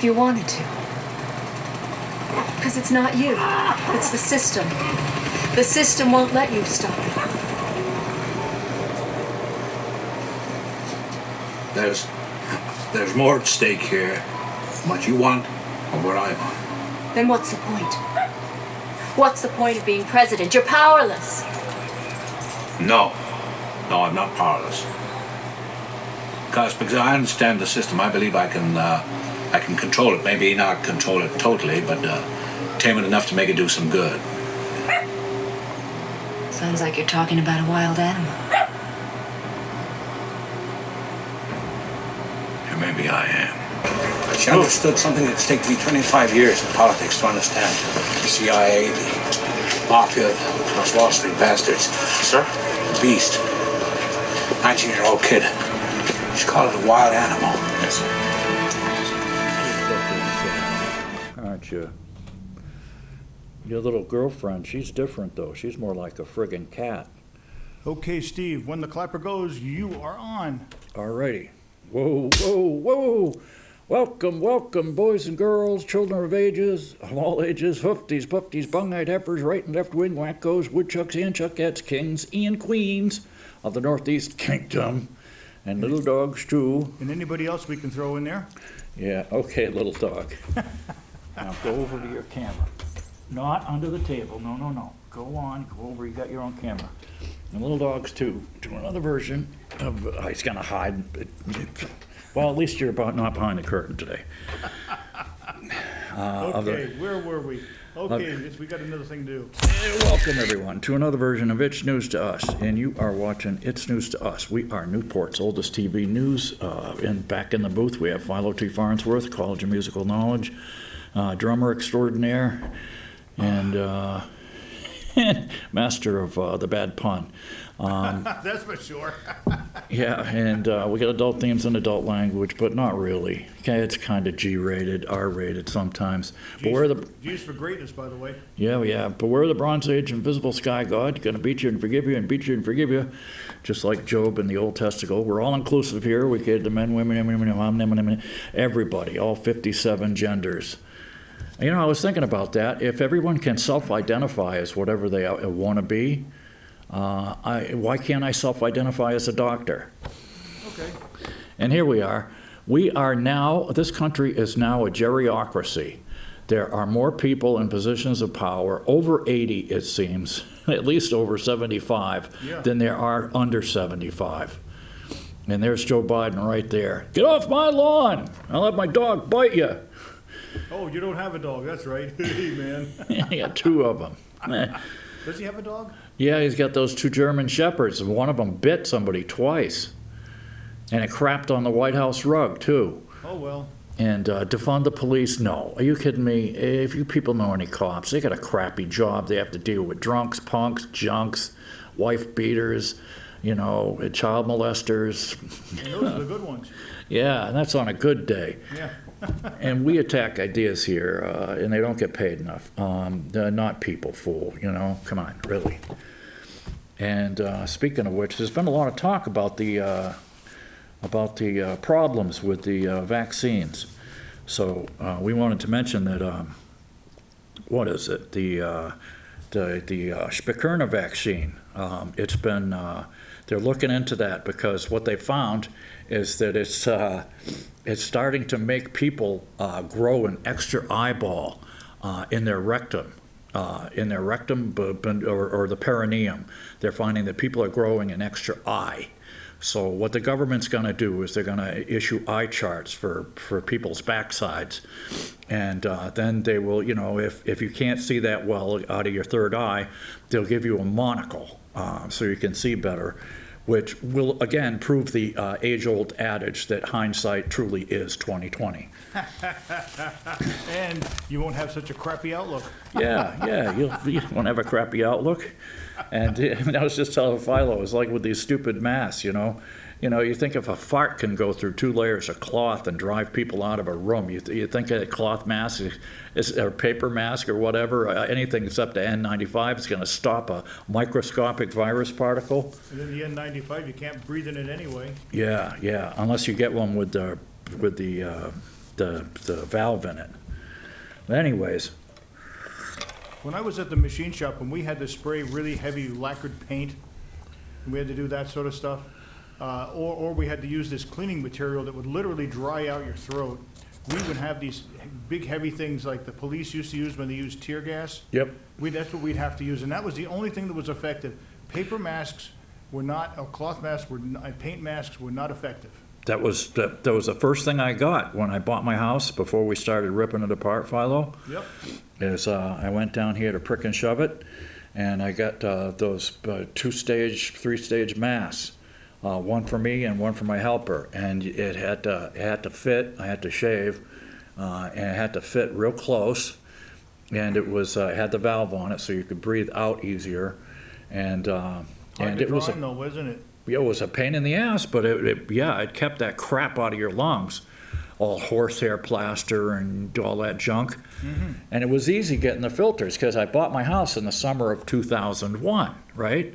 you wanted to. Because it's not you. It's the system. The system won't let you stop it. There's more at stake here. What you want or what I want. Then what's the point? What's the point of being president? You're powerless. No, I'm not powerless. Because I understand the system. I believe I can control it. Maybe not control it totally, but tame it enough to make it do some good. Sounds like you're talking about a wild animal. Or maybe I am. But she understood something that's taken me 25 years in politics to understand. The CIA, the Mafia, those Wall Street bastards. Sir? The beast. 19-year-old kid. She called it a wild animal. Yes, sir. Aren't you? Your little girlfriend, she's different, though. She's more like a friggin' cat. Okay, Steve, when the clapper goes, you are on. Alrighty. Whoa, whoa, whoa! Welcome, welcome, boys and girls, children of all ages, hoofties, pufties, bung-eyed heifers, right and left wing wackos, woodchucks and chuckettes, kings and queens of the Northeast Kingdom, and little dogs, too. And anybody else we can throw in there? Yeah, okay, little dog. Now go over to your camera. Not under the table, no. Go on, go over, you got your own camera. And little dogs, too. Do another version of, he's gonna hide. Well, at least you're not behind the curtain today. Okay, where were we? Okay, we got another thing to do. Welcome, everyone, to another version of It's News to Us. And you are watching It's News to Us. We are Newport's oldest TV news. And back in the booth, we have Philo T. Farnsworth, College of Musical Knowledge, drummer extraordinaire, and master of the bad pun. That's for sure. Yeah, and we got adult themes and adult language, but not really. Okay, it's kind of G-rated, R-rated sometimes. But we're the G's for greatness, by the way. Yeah. But we're the Bronze Age invisible sky god, gonna beat you and forgive you and beat you and forgive you, just like Job in the Old Testament. We're all inclusive here. We cater to men, women, everybody, all 57 genders. You know, I was thinking about that. If everyone can self-identify as whatever they want to be, why can't I self-identify as a doctor? Okay. And here we are. This country is now a geriocracy. There are more people in positions of power, over 80 it seems, at least over 75, than there are under 75. And there's Joe Biden right there. Get off my lawn! I'll let my dog bite you. Oh, you don't have a dog, that's right. Hey, man. He got two of them. Does he have a dog? Yeah, he's got those two German shepherds. One of them bit somebody twice. And it crapped on the White House rug, too. Oh, well. And defund the police? No. Are you kidding me? If you people know any cops, they got a crappy job. They have to deal with drunks, punks, junks, wife beaters, child molesters. And those are the good ones. Yeah, and that's on a good day. Yeah. And we attack ideas here, and they don't get paid enough. They're not people, fool, Come on, really. And speaking of which, there's been a lot of talk about the problems with the vaccines. So we wanted to mention that, what is it? The Spikerna vaccine. It's been, they're looking into that because what they found is that it's starting to make people grow an extra eyeball in their rectum, or the perineum. They're finding that people are growing an extra eye. So what the government's going to do is they're going to issue eye charts for people's backsides. And then they will, if you can't see that well out of your third eye, they'll give you a monocle so you can see better, which will, again, prove the age-old adage that hindsight truly is 20/20. And you won't have such a crappy outlook. Yeah, you won't have a crappy outlook. And I was just telling Philo, it's like with these stupid masks, you think if a fart can go through 2 layers of cloth and drive people out of a room, you think a cloth mask is or paper mask or whatever, anything except the N95 is going to stop a microscopic virus particle. And then the N95, you can't breathe in it anyway. Yeah, unless you get one with the the valve in it. Anyways, When I was at the machine shop, when we had to spray really heavy lacquered paint, and we had to do that sort of stuff, or we had to use this cleaning material that would literally dry out your throat, we would have these big heavy things like the police used to use when they used tear gas. yep. That's what we'd have to use, and that was the only thing that was effective. Paper masks were not, or cloth masks were, paint masks were not effective. That was the first thing I got when I bought my house before we started ripping it apart, Philo. Yep. Is I went down here to Prick and Shove It, and I got those 2-stage, 3-stage masks, one for me and one for my helper, and it had to fit. I had to shave, and it had to fit real close, and it was had the valve on it so you could breathe out easier, and it was Hard to draw, though, wasn't it? it was a pain in the ass, but it kept that crap out of your lungs, all horsehair plaster and all that junk. Mm-hmm. And it was easy getting the filters because I bought my house in the summer of 2001, right?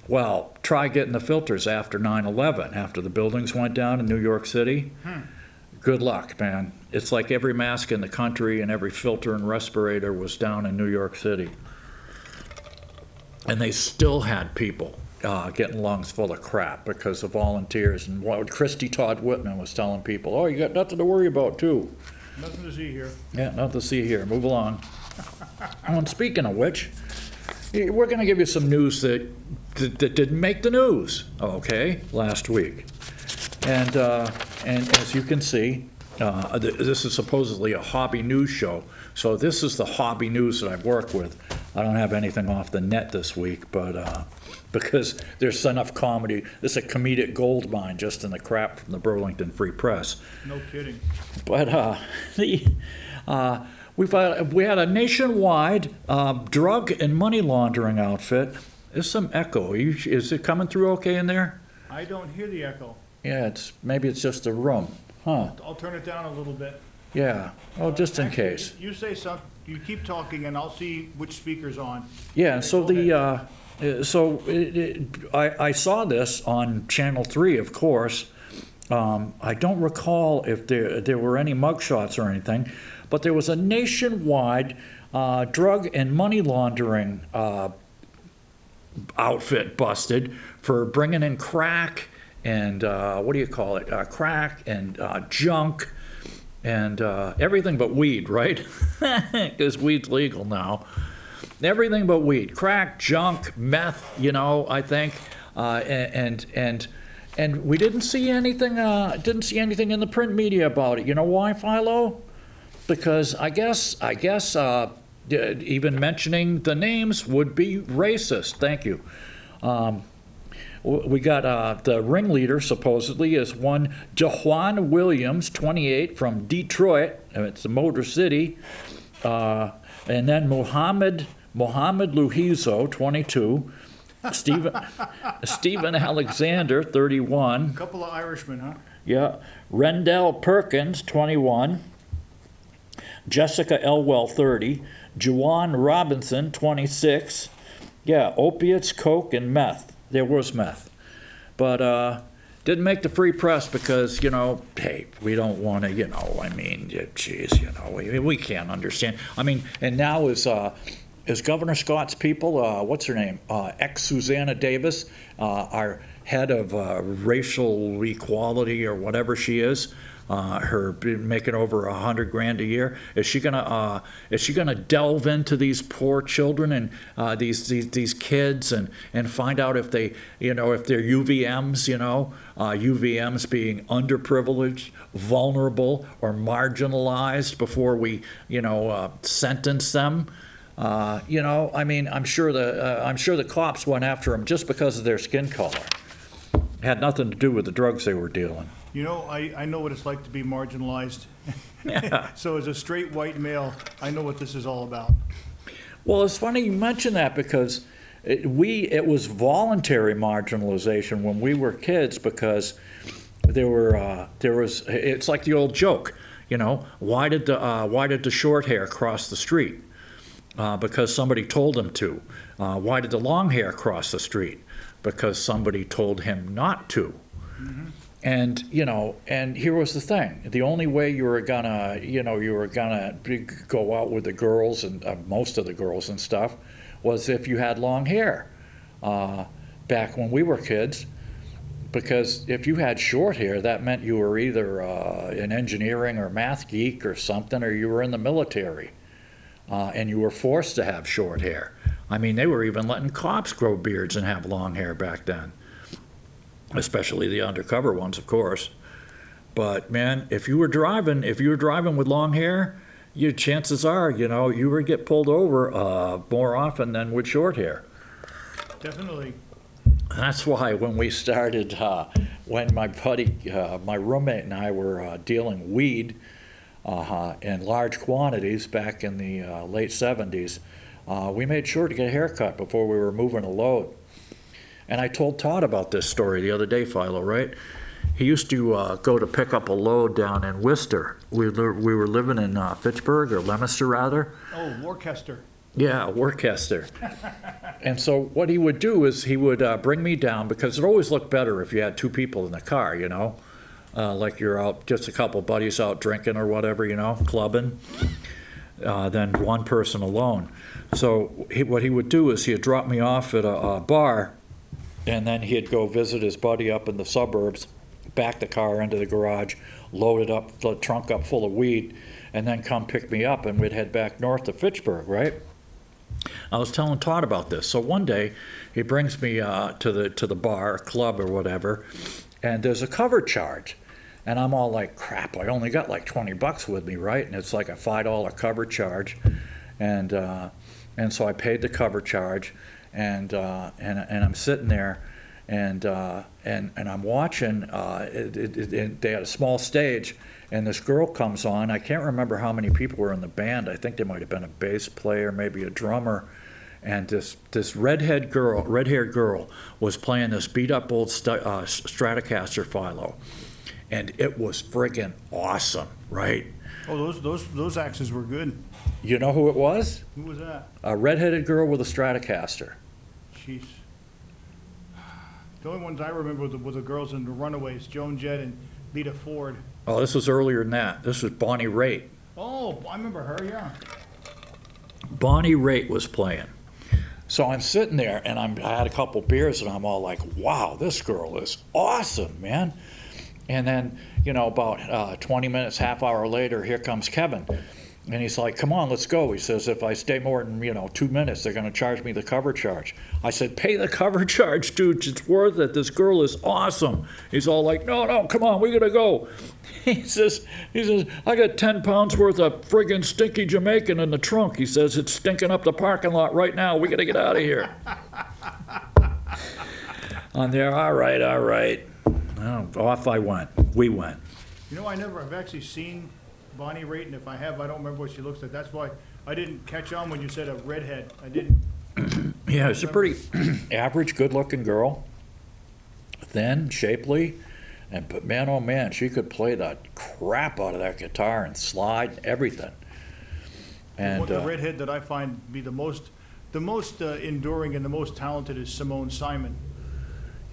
Well, try getting the filters after 9/11, after the buildings went down in New York City. Good luck, man. It's like every mask in the country and every filter and respirator was down in New York City. And they still had people getting lungs full of crap because of volunteers. And what Christy Todd Whitman was telling people, oh, you got nothing to worry about, too. Nothing to see here. Yeah, nothing to see here. Move along. And speaking of which, we're going to give you some news that didn't make the news, okay, last week. And as you can see, this is supposedly a hobby news show. So this is the hobby news that I've worked with. I don't have anything off the net this week, but because there's enough comedy. This is a comedic gold mine just in the crap from the Burlington Free Press. No kidding. But we had a nationwide drug and money laundering outfit. There's some echo. Is it coming through okay in there? I don't hear the echo. Yeah, maybe it's just the room, huh? I'll turn it down a little bit. Yeah. Oh, just in Actually, case. You say something, you keep talking, and I'll see which speaker's on. Yeah. And so Go I saw this on Channel 3, of course. I don't recall if there were any mugshots or anything, but there was a nationwide drug and money laundering outfit busted for bringing in crack and crack and junk and everything but weed, right? Because weed's legal now. Everything but weed, crack, junk, meth. I think, and we didn't see anything. Didn't see anything in the print media about it. You know why, Philo? Because I guess even mentioning the names would be racist. Thank you. We got the ringleader supposedly is one DeJuan Williams, 28, from Detroit. It's the Motor City, and then Mohammed Luhizo, 22. Stephen Alexander, 31. A couple of Irishmen, huh? Yeah. Rendell Perkins, 21. Jessica Elwell, 30. Juwan Robinson, 26. Yeah, opiates, coke, and meth. There was meth. But didn't make the free press because, hey, we don't want to, geez, we can't understand. I mean, and now is Governor Scott's people, what's her name, ex-Susanna Davis, our head of racial equality or whatever she is, her making over $100,000 a year. Is she gonna delve into these poor children and these kids and find out if they if they're UVMs, UVMs being underprivileged, vulnerable, or marginalized before we sentence them? I'm sure the cops went after them just because of their skin color. It had nothing to do with the drugs they were dealing. I know what it's like to be marginalized. Yeah. So as a straight white male, I know what this is all about. Well, it's funny you mention that because it was voluntary marginalization when we were kids because it's like the old joke, why did the short hair cross the street? Because somebody told him to. Why did the long hair cross the street? Because somebody told him not to. Mm-hmm. And, and here was the thing. The only way you were gonna go out with the girls and most of the girls and stuff was if you had long hair back when we were kids. Because if you had short hair, that meant you were either an engineering or math geek or something, or you were in the military. And you were forced to have short hair. I mean, they were even letting cops grow beards and have long hair back then. Especially the undercover ones, of course. But man, if you were driving with long hair, your chances are, you would get pulled over more often than with short hair. Definitely. That's why when we started, when my buddy, my roommate and I were dealing weed in large quantities back in the late 70s, we made sure to get a haircut before we were moving a load. And I told Todd about this story the other day, Philo, right? He used to go to pick up a load down in Worcester. We were living in Fitchburg, or Leominster, rather. Oh, Worcester. Yeah, Worcester. And so what he would do is he would bring me down, because it always looked better if you had two people in the car, like you're out, just a couple buddies out drinking or whatever, clubbing, than one person alone. So what he would do is he'd drop me off at a bar, and then he'd go visit his buddy up in the suburbs, back the car into the garage, load it up, the trunk up full of weed, and then come pick me up, and we'd head back north to Fitchburg, right? I was telling Todd about this. So one day, he brings me to the bar, club or whatever, and there's a cover charge. And I'm all like, crap, I only got like $20 with me, right? And it's like a $5 cover charge. And so I paid the cover charge, and I'm sitting there, and I'm watching. They had a small stage, and this girl comes on. I can't remember how many people were in the band. I think there might have been a bass player, maybe a drummer, and this red-haired girl was playing this beat-up old Stratocaster Philo, and it was friggin' awesome, right? Oh, those axes were good. You know who it was? Who was that? A red-headed girl with a Stratocaster. Jeez. The only ones I remember were the girls in the Runaways, Joan Jett and Lita Ford. Oh, this was earlier than that. This was Bonnie Raitt. Oh, I remember her, yeah. Bonnie Raitt was playing. So I'm sitting there, and I had a couple beers, and I'm all like, wow, this girl is awesome, man. And then, about 20 minutes, half hour later, here comes Kevin. And he's like, come on, let's go. He says, if I stay more than, 2 minutes, they're going to charge me the cover charge. I said, pay the cover charge, dude. It's worth it. This girl is awesome. He's all like, no, come on, we got to go. He says, I got 10 pounds worth of friggin' stinky Jamaican in the trunk. He says, it's stinking up the parking lot right now. We got to get out of here. On there, all right. Oh, off I went. We went. I've actually seen Bonnie Raitt, and if I have, I don't remember what she looks like. That's why I didn't catch on when you said a redhead. I didn't. Yeah, she's a pretty average, good-looking girl. Thin, shapely, but man, oh man, she could play the crap out of that guitar and slide, everything. And the redhead that I find be the most enduring and the most talented is Simone Simon.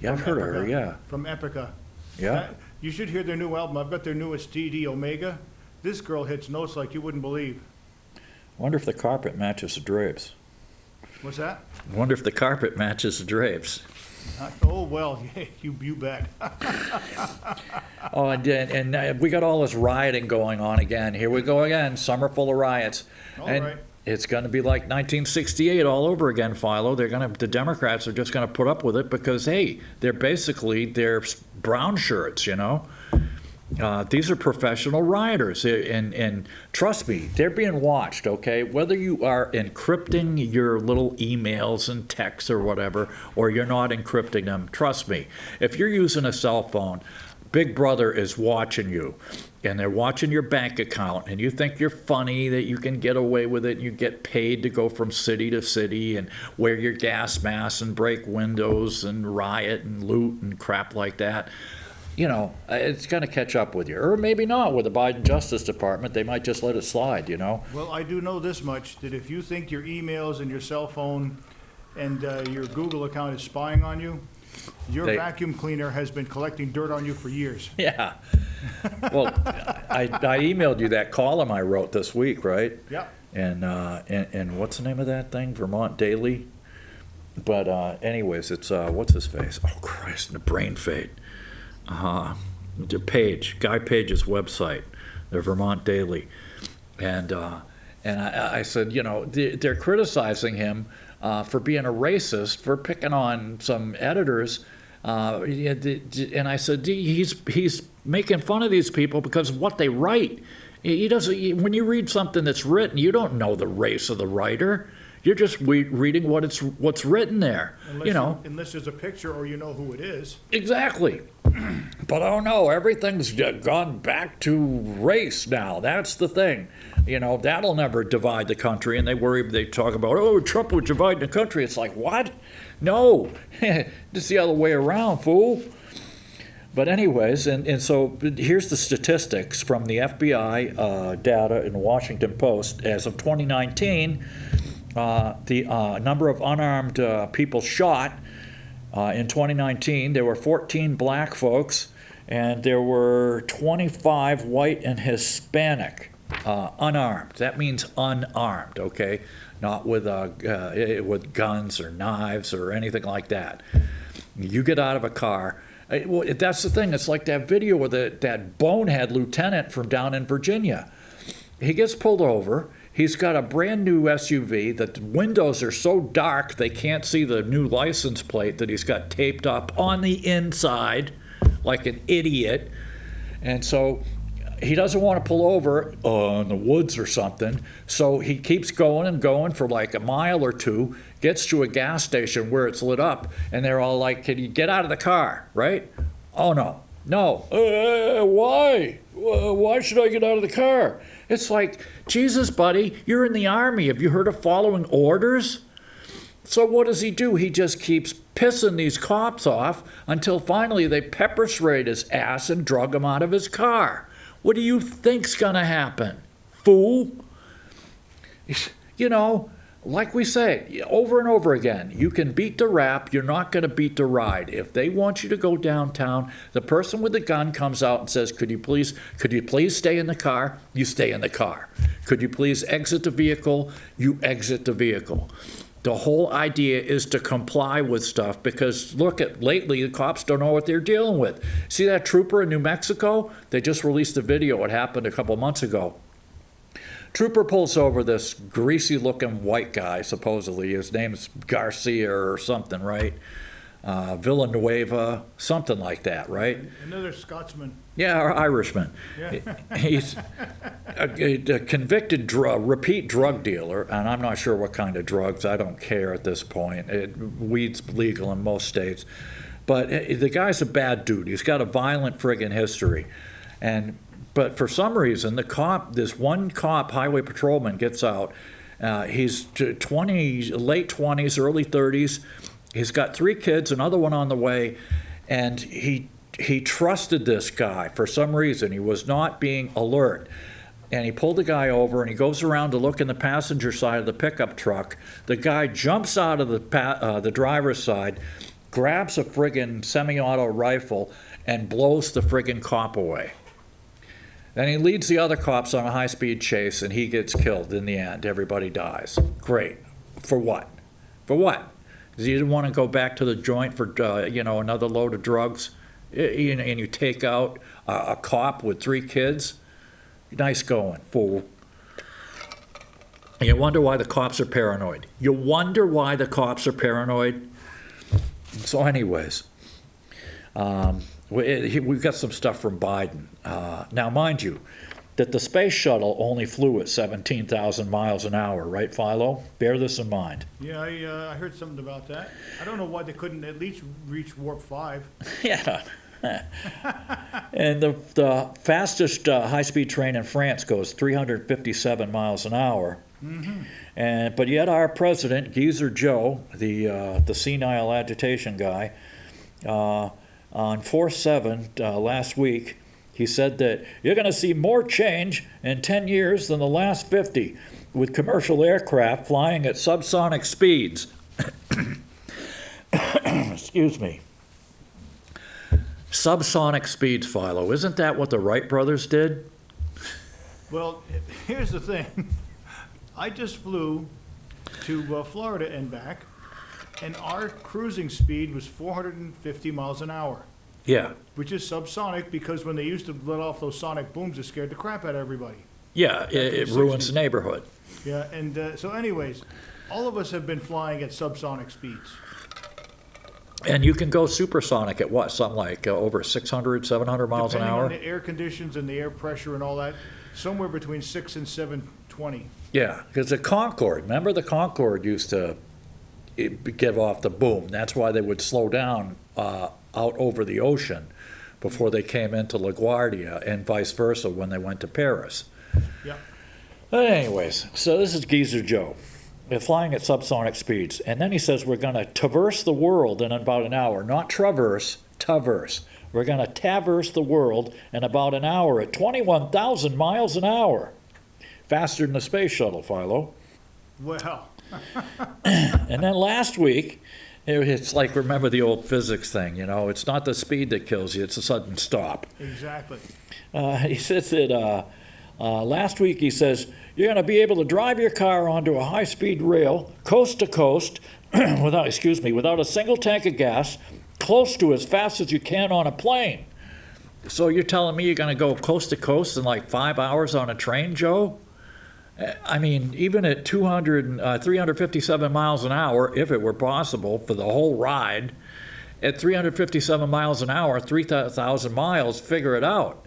Yeah, I've heard of her, yeah. From Epica. Yeah. You should hear their new album. I've got their newest CD, Omega. This girl hits notes like you wouldn't believe. Wonder if the carpet matches the drapes. What's that? Wonder if the carpet matches the drapes. Oh, well, you bet. Oh, and we got all this rioting going on again. Here we go again, summer full of riots. All and right. It's going to be like 1968 all over again, Philo. The Democrats are just going to put up with it because, hey, they're brown shirts, These are professional rioters, and trust me, they're being watched, okay? Whether you are encrypting your little emails and texts or whatever, or you're not encrypting them, trust me, if you're using a cell phone, Big Brother is watching you, and they're watching your bank account, and you think you're funny that you can get away with it, and you get paid to go from city to city and wear your gas mask and break windows and riot and loot and crap like that. It's going to catch up with you. Or maybe not with the Biden Justice Department. They might just let it slide, Well, I do know this much, that if you think your emails and your cell phone and your Google account is spying on you, Your They- vacuum cleaner has been collecting dirt on you for years. Yeah. Well, I emailed you that column I wrote this week, right? Yeah. And what's the name of that thing? Vermont Daily? But anyways, it's, what's his face? Oh, Christ, the brain fade. The Page, Guy Page's website, the Vermont Daily. And I said, you know, they're criticizing him for being a racist, for picking on some editors. And I said, he's making fun of these people because of what they write. He doesn't. When you read something that's written, you don't know the race of the writer. You're just reading what's written there. Unless there's a picture or you know who it is. Exactly. But oh no, everything's gone back to race now. That's the thing. You know, that'll never divide the country. And they talk about, oh, Trump would divide the country. It's like, what? No, it's the other way around, fool. But anyways, and so here's the statistics from the FBI data in the Washington Post. As of 2019, the number of unarmed people shot in 2019, there were 14 black folks, and there were 25 white and Hispanic unarmed. That means unarmed, okay? Not with guns or knives or anything like that. You get out of a car. That's the thing. It's like that video with that bonehead lieutenant from down in Virginia. He gets pulled over. He's got a brand new SUV. The windows are so dark they can't see the new license plate that he's got taped up on the inside like an idiot. And so he doesn't want to pull over in the woods or something. So he keeps going and going for like a mile or two, gets to a gas station where it's lit up, and they're all like, can you get out of the car, right? Oh, no. No. Why? Why should I get out of the car? It's like, Jesus, buddy, you're in the Army. Have you heard of following orders? So what does he do? He just keeps pissing these cops off until finally they pepper sprayed his ass and drug him out of his car. What do you think's gonna happen, fool? You know, like we say over and over again, you can beat the rap, you're not going to beat the ride. If they want you to go downtown, the person with the gun comes out and says, could you please stay in the car? You stay in the car. Could you please exit the vehicle? You exit the vehicle. The whole idea is to comply with stuff because, lately the cops don't know what they're dealing with. See that trooper in New Mexico? They just released a video. It happened a couple months ago. Trooper pulls over this greasy-looking white guy, supposedly. His name's Garcia or something, right? Villanueva, something like that, right? Another Scotsman. Yeah, or Irishman. Yeah. He's a convicted repeat drug dealer, and I'm not sure what kind of drugs. I don't care at this point. Weed's legal in most states. But the guy's a bad dude. He's got a violent friggin' history. But for some reason, this one cop, highway patrolman, gets out. He's late 20s, early 30s. He's got 3 kids, another one on the way, and he trusted this guy for some reason. He was not being alert. And he pulled the guy over, and he goes around to look in the passenger side of the pickup truck. The guy jumps out of the driver's side, grabs a friggin' semi-auto rifle, and blows the friggin' cop away. Then he leads the other cops on a high-speed chase, and he gets killed in the end. Everybody dies. Great. For what? For what? Because you didn't want to go back to the joint for, another load of drugs, and you take out a cop with 3 kids? Nice going, fool. And you wonder why the cops are paranoid. You wonder why the cops are paranoid? So anyways, we've got some stuff from Biden. Now, mind you, that the space shuttle only flew at 17,000 miles an hour, right, Philo? Bear this in mind. Yeah, I heard something about that. I don't know why they couldn't at least reach warp 5. Yeah. And the fastest high-speed train in France goes 357 miles an hour. Mm-hmm. But yet our president, Geezer Joe, the senile agitation guy, on 4/7 last week, he said that you're going to see more change in 10 years than the last 50, with commercial aircraft flying at subsonic speeds. Excuse me. Subsonic speeds, Philo. Isn't that what the Wright brothers did? Well, here's the thing. I just flew to Florida and back, and our cruising speed was 450 miles an hour, Yeah. which is subsonic because when they used to let off those sonic booms, it scared the crap out of everybody. Yeah, it ruins the neighborhood. Yeah, and so anyways, all of us have been flying at subsonic speeds. And you can go supersonic at what? Something like over 600, 700 miles an Depending hour? on the air conditions and the air pressure and all that, somewhere between 6 and 720. Yeah, because the Concorde, remember the Concorde used to give off the boom. That's why they would slow down out over the ocean before they came into LaGuardia, and vice versa when they went to Paris. Yeah. But anyways, so this is Geezer Joe. They're flying at subsonic speeds. And then he says we're going to traverse the world in about an hour. Not traverse, traverse. We're going to traverse the world in about an hour at 21,000 miles an hour. Faster than the space shuttle, Philo. Well, And then last week, it's like, remember the old physics thing, you know, it's not the speed that kills you, it's a sudden stop. exactly. He says that last week, he says, you're going to be able to drive your car onto a high-speed rail, coast to coast, without a single tank of gas, close to as fast as you can on a plane. So you're telling me you're going to go coast to coast in like 5 hours on a train, Joe? I mean, even at 357 miles an hour, if it were possible for the whole ride, at 357 miles an hour, 3,000 miles, figure it out.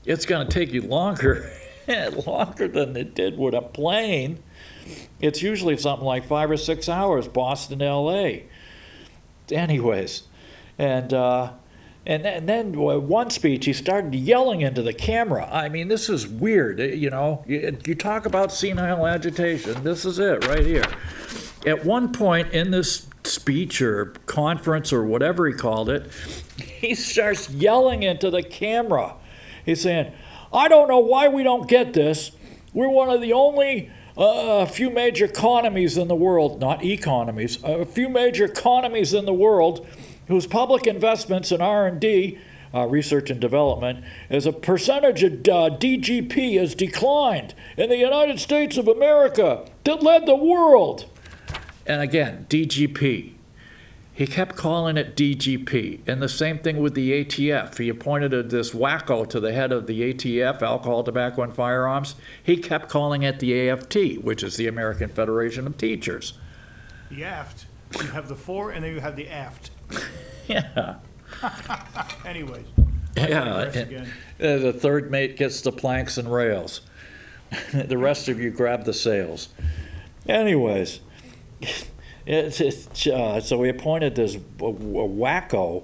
It's going to take you longer, longer than it did with a plane. It's usually something like 5 or 6 hours, Boston to L.A. Anyways, and then one speech, he started yelling into the camera. I mean, this is weird, you know. You talk about senile agitation. This is it right here. At one point in this speech or conference or whatever he called it, he starts yelling into the camera. He's saying, I don't know why we don't get this. We're one of the only few major economies in the world, not economies, a few major economies in the world whose public investments in R&D, research and development, as a percentage of DGP has declined in the United States of America that led the world. And again, DGP. He kept calling it DGP. And the same thing with the ATF. He appointed this wacko to the head of the ATF, Alcohol, Tobacco, and Firearms. He kept calling it the AFT, which is the American Federation of Teachers. The aft. You have the fore and then you have the aft. Yeah. Anyways. Yeah. Again. The third mate gets the planks and rails. The rest of you grab the sails. Anyways, so we appointed this wacko,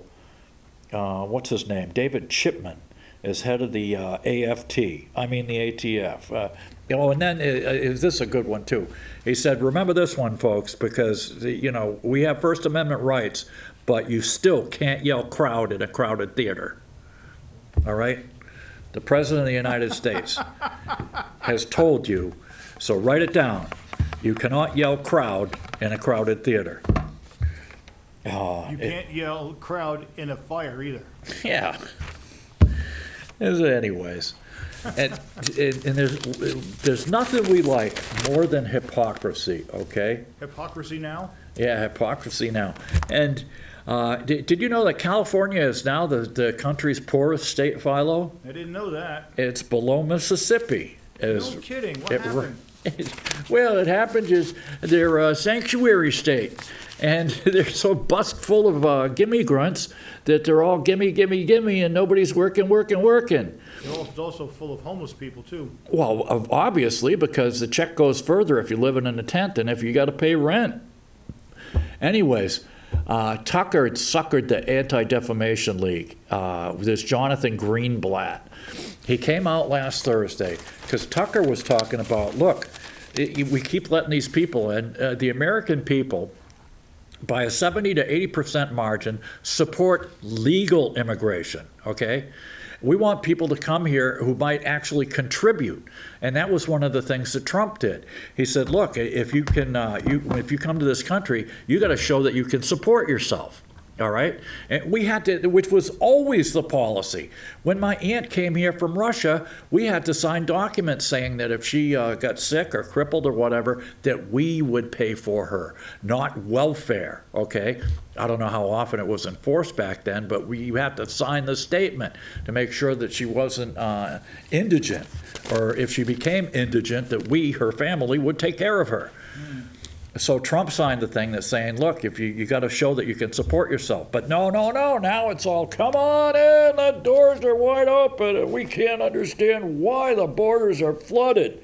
what's his name? David Chipman, as head of the the ATF. And then, is this a good one too? He said, remember this one, folks, because, we have First Amendment rights, but you still can't yell crowd in a crowded theater. All right? The President of the United States has told you, so write it down. You cannot yell crowd in a crowded theater. You can't yell crowd in a fire either. Yeah. Anyways. And there's nothing we like more than hypocrisy, okay? Hypocrisy now? Yeah, hypocrisy now. And did you know that California is now the country's poorest state, Philo? I didn't know that. It's below Mississippi. No kidding. What happened? Well, it happened is they're a sanctuary state, and they're so bust full of gimme-grunts that they're all gimme, gimme, gimme, and nobody's working. They're also full of homeless people, too. Well, obviously, because the check goes further if you're living in a tent than if you got to pay rent. Anyways, Tucker suckered the Anti-Defamation League, this Jonathan Greenblatt. He came out last Thursday because Tucker was talking about, look, we keep letting these people in. The American people, by a 70 to 80% margin, support legal immigration, okay? We want people to come here who might actually contribute. And that was one of the things that Trump did. He said, look, if you come to this country, you got to show that you can support yourself. All right, and we had to, which was always the policy. When my aunt came here from Russia, we had to sign documents saying that if she got sick or crippled or whatever, that we would pay for her, not welfare. Okay, I don't know how often it was enforced back then, but we had to sign the statement to make sure that she wasn't indigent, or if she became indigent, that we, her family, would take care of her. So Trump signed the thing that's saying, look, if you got to show that you can support yourself. But no, now it's all, come on in, the doors are wide open, and we can't understand why the borders are flooded.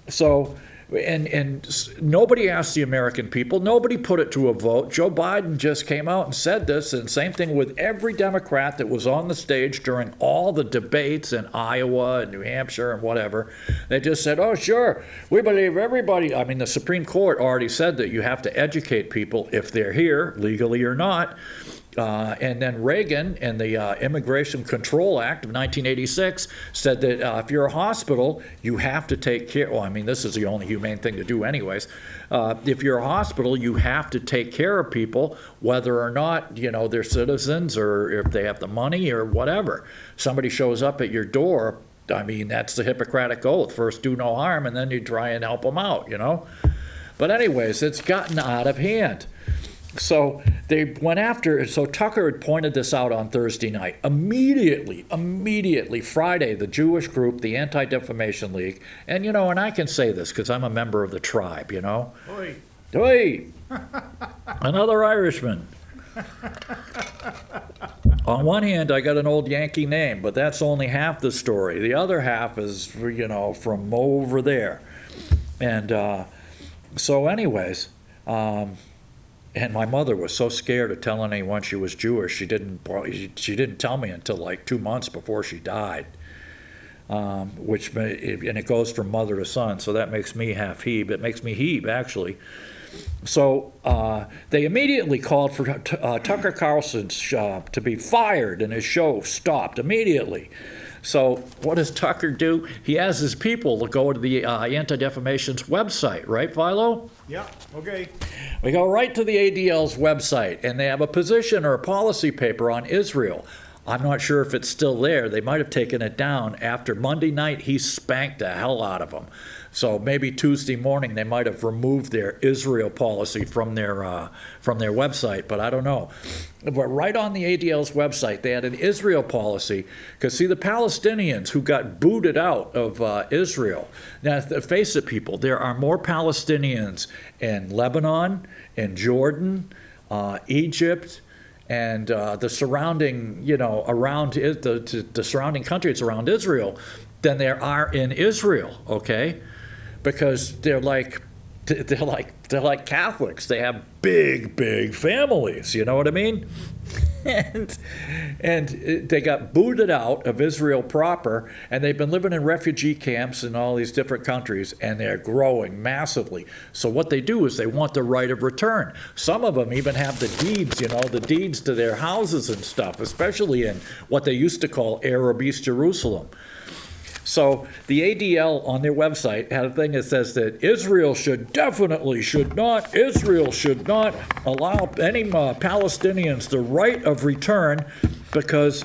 So, and nobody asked the American people, nobody put it to a vote. Joe Biden just came out and said this, and same thing with every Democrat that was on the stage during all the debates in Iowa and New Hampshire and whatever. They just said, oh, sure, we believe everybody. I mean, the Supreme Court already said that you have to educate people if they're here, legally or not. And then Reagan and the Immigration Control Act of 1986 said that if you're a hospital, you have to take care. Well, I mean, this is the only humane thing to do anyways. If you're a hospital, you have to take care of people, whether or not, they're citizens or if they have the money or whatever. Somebody shows up at your door, I mean, that's the Hippocratic Oath. First, do no harm, and then you try and help them out, But anyways, it's gotten out of hand. So they went after, so Tucker had pointed this out on Thursday night. Immediately, Friday, the Jewish group, the Anti-Defamation League, and and I can say this because I'm a member of the tribe, Oi. Oi! Another Irishman. On one hand, I got an old Yankee name, but that's only half the story. The other half is, from over there. And so anyways, and my mother was so scared of telling anyone she was Jewish, she didn't tell me until like 2 months before she died. And it goes from mother to son, so that makes me half Hebe. It makes me Hebe, actually. So they immediately called for Tucker Carlson's to be fired and his show stopped immediately. So what does Tucker do? He has his people to go to the Anti-Defamation's website, right, Philo? Yeah, okay. We go right to the ADL's website, and they have a position or a policy paper on Israel. I'm not sure if it's still there. They might have taken it down. After Monday night, he spanked the hell out of them. So maybe Tuesday morning they might have removed their Israel policy from their website, but I don't know. But right on the ADL's website, they had an Israel policy, because see, the Palestinians who got booted out of Israel. Now, face it, people, there are more Palestinians in Lebanon, in Jordan, Egypt, and the surrounding, around the surrounding countries around Israel than there are in Israel, okay? Because they're like Catholics. They have big families. You know what I mean? and they got booted out of Israel proper, and they've been living in refugee camps in all these different countries, and they're growing massively. So what they do is they want the right of return. Some of them even have the deeds, the deeds to their houses and stuff, especially in what they used to call Arab East Jerusalem. So the ADL on their website had a thing that says that Israel should not allow any Palestinians the right of return, because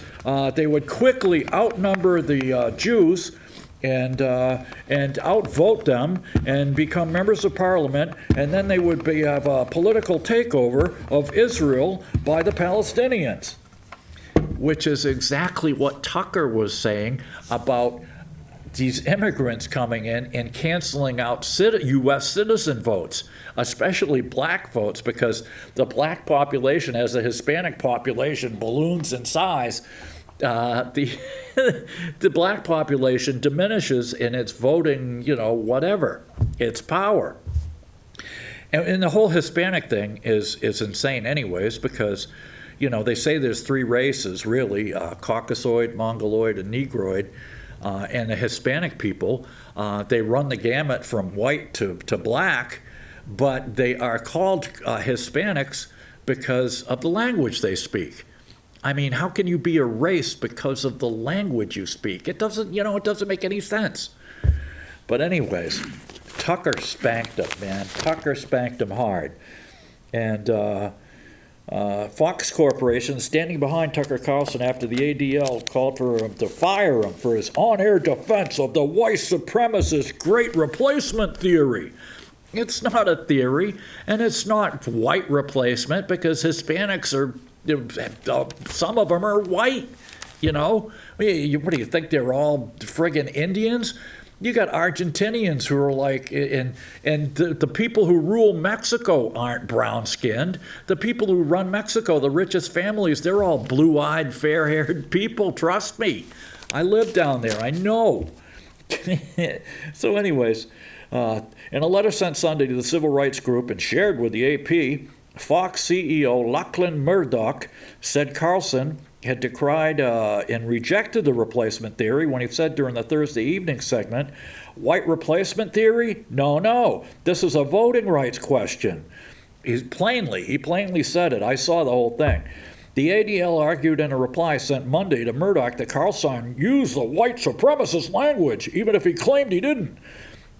they would quickly outnumber the Jews and outvote them and become members of parliament, and then they would have a political takeover of Israel by the Palestinians, which is exactly what Tucker was saying about these immigrants coming in and canceling out U.S. citizen votes, especially black votes, because the black population, as the Hispanic population balloons in size, the black population diminishes in its voting, whatever, its power. And the whole Hispanic thing is insane anyways, because, they say there's three races, really, Caucasoid, Mongoloid, and Negroid. And the Hispanic people, they run the gamut from white to black, but they are called Hispanics because of the language they speak. I mean, how can you be a race because of the language you speak? It doesn't, it doesn't make any sense. But anyways, Tucker spanked him, man. Tucker spanked him hard. And Fox Corporation standing behind Tucker Carlson after the ADL called for him to fire him for his on-air defense of the white supremacist great replacement theory. It's not a theory, and it's not white replacement because Hispanics are, some of them are white, you know? What do you think, they're all friggin' Indians? You got Argentinians who are like, and the people who rule Mexico aren't brown-skinned. The people who run Mexico, the richest families, they're all blue-eyed, fair-haired people. Trust me. I live down there. I know. So anyways, in a letter sent Sunday to the civil rights group and shared with the AP, Fox CEO Lachlan Murdoch said Carlson had decried and rejected the replacement theory when he said during the Thursday evening segment, white replacement theory? No, this is a voting rights question. He plainly said it. I saw the whole thing. The ADL argued in a reply sent Monday to Murdoch that Carlson used the white supremacist language, even if he claimed he didn't.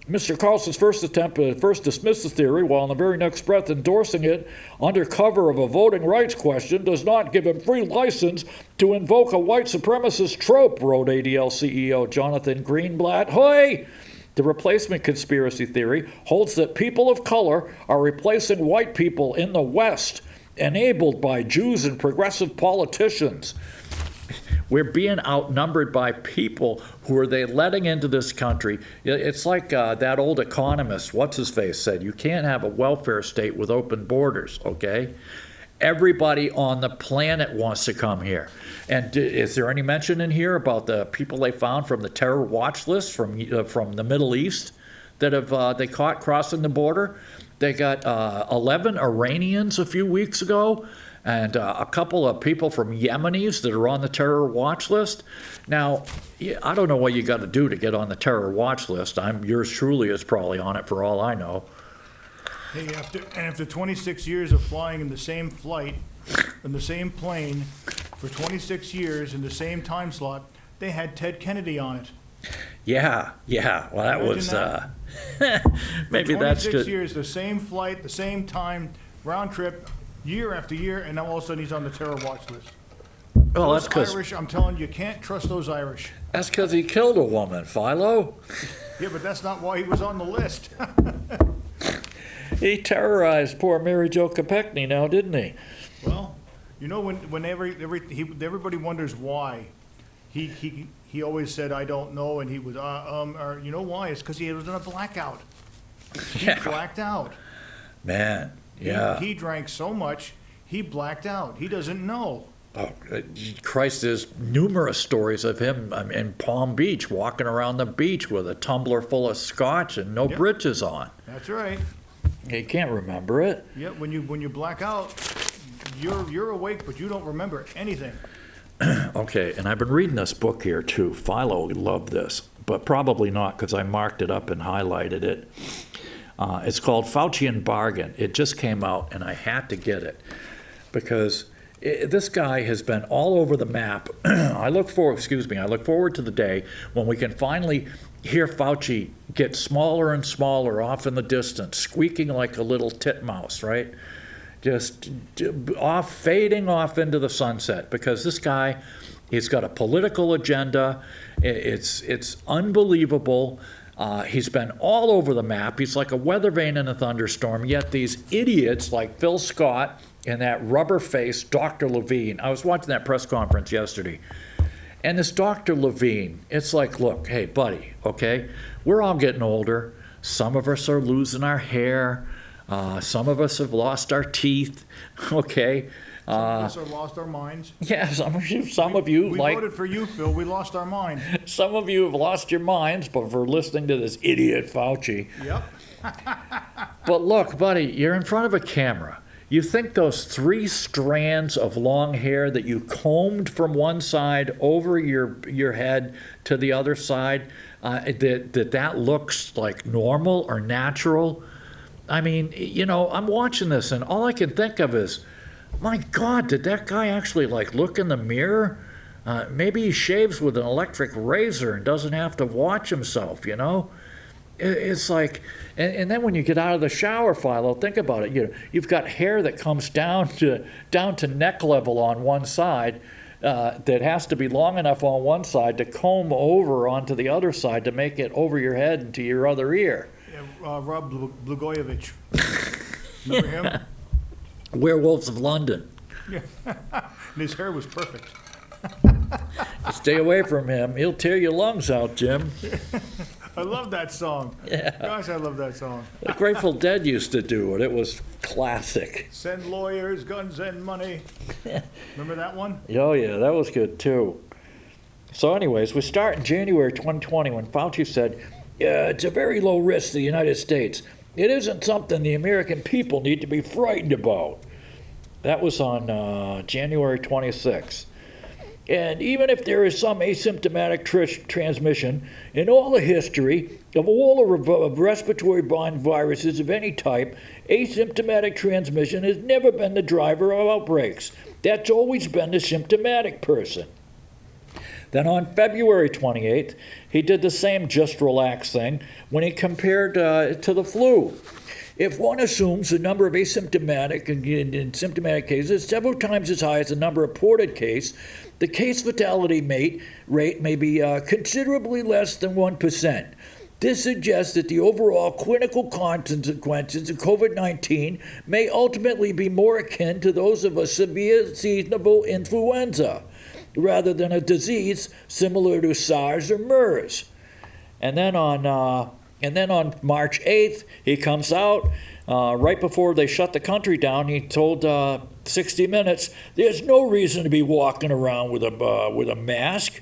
Mr. Carlson's first attempt to dismiss the theory, while in the very next breath endorsing it under cover of a voting rights question, does not give him free license to invoke a white supremacist trope, wrote ADL CEO Jonathan Greenblatt. Hoy! The replacement conspiracy theory holds that people of color are replacing white people in the West, enabled by Jews and progressive politicians. We're being outnumbered by people who are they letting into this country. It's like that old economist, what's-his-face, said, you can't have a welfare state with open borders, okay? Everybody on the planet wants to come here. And is there any mention in here about the people they found from the terror watch list from the Middle East that have they caught crossing the border? They got 11 Iranians a few weeks ago, and a couple of people from Yemenis that are on the terror watch list. Now, I don't know what you got to do to get on the terror watch list. Yours truly is probably on it for all I know. Hey, after 26 years of flying in the same flight, in the same plane, for 26 years in the same time slot, they had Ted Kennedy on it. Yeah. Well, that Imagine was, that. maybe that's good. 26 years, the same flight, the same time, round trip, year after year, and now all of a sudden he's on the terror watch list. Well, Those that's because Irish, I'm telling you, can't trust those Irish. that's because he killed a woman, Philo. Yeah, but that's not why he was on the list. He terrorized poor Mary Jo Kopechne now, didn't he? Well, you know, whenever everybody wonders why, he always said, I don't know, and he would, or you know why? It's because he was in a blackout. He blacked out. Man, yeah. He drank so much, he blacked out. He doesn't know. Oh, Christ, there's numerous stories of him in Palm Beach, walking around the beach with a tumbler full of scotch and no britches on. That's right. He can't remember it. Yeah, when you black out, you're awake, but you don't remember anything. Okay, and I've been reading this book here too. Philo would love this, but probably not because I marked it up and highlighted it. It's called Faucian Bargain. It just came out, and I had to get it because this guy has been all over the map. I look forward to the day when we can finally hear Fauci get smaller and smaller off in the distance, squeaking like a little titmouse, right? Just fading off into the sunset, because this guy, he's got a political agenda. It's unbelievable. He's been all over the map. He's like a weather vane in a thunderstorm, yet these idiots like Phil Scott and that rubber-faced Dr. Levine. I was watching that press conference yesterday, and this Dr. Levine, it's like, look, hey, buddy, okay, we're all getting older. Some of us are losing our hair. Some of us have lost our teeth, okay? Some of us have lost our minds. Yeah, some of you We voted for you, Phil. We lost our mind. Some of you have lost your minds but for listening to this idiot Fauci. Yep. But look, buddy, you're in front of a camera. You think those 3 strands of long hair that you combed from one side over your head to the other side, that looks like normal or natural? I mean, you know, I'm watching this and all I can think of is, my God, did that guy actually like look in the mirror? Maybe he shaves with an electric razor and doesn't have to watch himself, you know? It's like, and then when you get out of the shower, Philo, think about it. You've got hair that comes down to neck level on one side, that has to be long enough on one side to comb over onto the other side to make it over your head and to your other ear. Yeah, Rob Blagojevich. Remember him? Werewolves of London. Yeah. And his hair was perfect. Stay away from him. He'll tear your lungs out, Jim. I love that song. Yeah. Gosh, I love that song. The Grateful Dead used to do it. It was classic. Send lawyers, guns, and money. Remember that one? Oh, yeah, that was good, too. So anyways, we start in January 2020 when Fauci said, it's a very low risk to the United States. It isn't something the American people need to be frightened about. That was on January 26th. And even if there is some asymptomatic transmission, in all the history of all of respiratory-borne viruses of any type, asymptomatic transmission has never been the driver of outbreaks. That's always been the symptomatic person. Then on February 28th, he did the same just relax thing when he compared to the flu. If one assumes the number of asymptomatic and symptomatic cases is several times as high as the number of reported cases, the case fatality rate may be considerably less than 1%. This suggests that the overall clinical consequences of COVID-19 may ultimately be more akin to those of a severe seasonal influenza, rather than a disease similar to SARS or MERS. And then on March 8th, he comes out, right before they shut the country down, he told 60 Minutes, there's no reason to be walking around with a mask.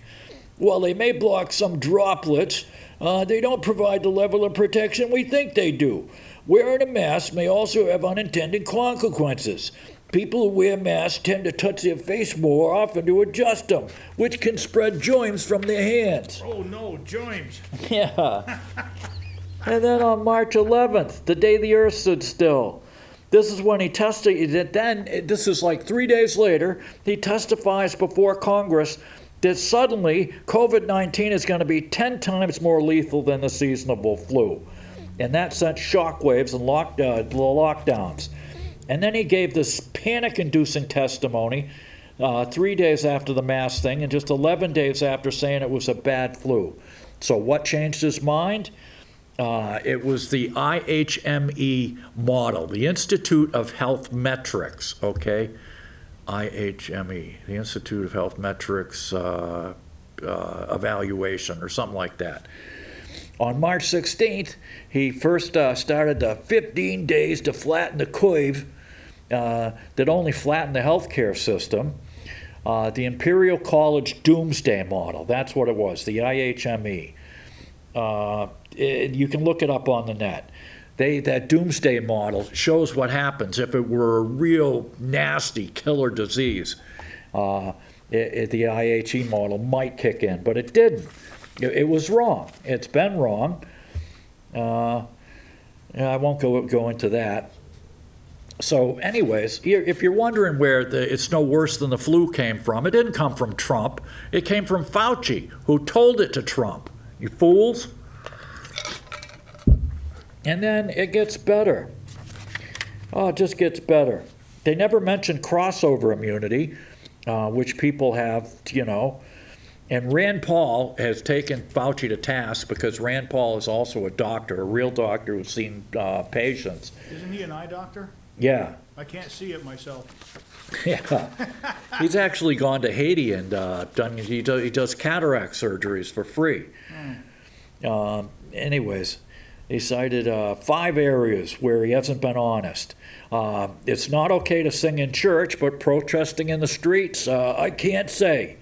While they may block some droplets, they don't provide the level of protection we think they do. Wearing a mask may also have unintended consequences. People who wear masks tend to touch their face more often to adjust them, which can spread germs from their hands. Oh no, germs. Yeah. And then on March 11th, the day the earth stood still, this is when he tested, this is like 3 days later, he testifies before Congress that suddenly COVID-19 is going to be 10 times more lethal than the seasonal flu. And that sent shockwaves and lockdowns. And then he gave this panic-inducing testimony 3 days after the mask thing and just 11 days after saying it was a bad flu. So what changed his mind? It was the IHME model, the Institute of Health Metrics, okay? IHME, the Institute of Health Metrics Evaluation or something like that. On March 16th, he first started the 15 days to flatten the curve that only flattened the healthcare system. The Imperial College Doomsday Model, that's what it was, the IHME. You can look it up on the net. That doomsday model shows what happens if it were a real nasty killer disease. The IHE model might kick in, but it didn't. It was wrong. It's been wrong. I won't go into that. So anyways, if you're wondering where it's no worse than the flu came from, it didn't come from Trump. It came from Fauci, who told it to Trump. You fools. And then it gets better. Oh, it just gets better. They never mentioned crossover immunity, which people have, And Rand Paul has taken Fauci to task because Rand Paul is also a doctor, a real doctor who's seen patients. Isn't he an eye doctor? Yeah. I can't see it myself. Yeah. He's actually gone to Haiti and he does cataract surgeries for free. Anyways, he cited 5 areas where he hasn't been honest. It's not okay to sing in church, but protesting in the streets, I can't say.